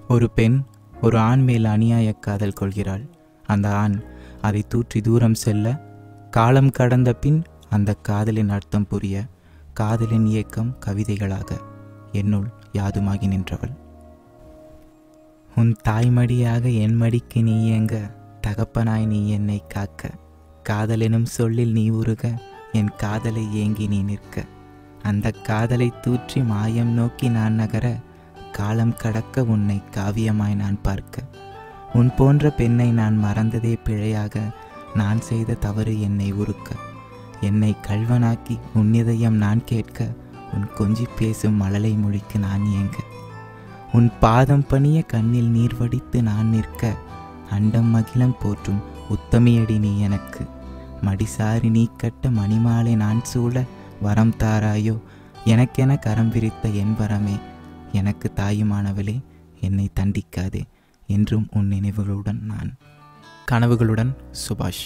ஒரு பெண் ஒரு ஆண் மேல் அநியாய காதல் கொள்கிறாள். அந்த ஆண் அதை தூற்றி தூரம் செல்ல, காலம் கடந்த பின் அந்த காதலின் அர்த்தம் புரிய, காதலின் இயக்கம் கவிதைகளாக என்னுள் யாதுமாகி நின்றவள். உன் தாய்மடியாக என் மடிக்கு நீ ஏங்க, தகப்பனாய் நீ என்னை காக்க, காதலெனும் சொல்லில் நீ உருக, என் காதலை ஏங்கி நீ நிற்க, அந்த காதலை தூற்றி மாயம் நோக்கி நான் நகர, காலம் கடக்க உன்னை காவியமாய் நான் பார்க்க, உன் போன்ற பெண்ணை நான் மறந்ததே பிழையாக, நான் செய்த தவறு என்னை உருக்க, என்னை கள்வனாக்கி உன் இதயம் நான் கேட்க, உன் கொஞ்சி பேசும் மழலை மொழிக்கு நான் ஏங்க, உன் பாதம் பணிய கண்ணில் நீர் வடித்து நான் நிற்க, அண்டம் மகிழம் போற்றும் உத்தமியடி நீ எனக்கு, மடிசாரி நீ கட்ட மணிமாலை நான் சூழ, வரம் தாராயோ எனக்கென கரம் விரித்த என் வரமே, எனக்கு தாயுமானவளே என்னை தண்டிக்காதே, என்றும் உன் நினைவுகளுடன் நான். கனவுகளுடன் சுபாஷ்.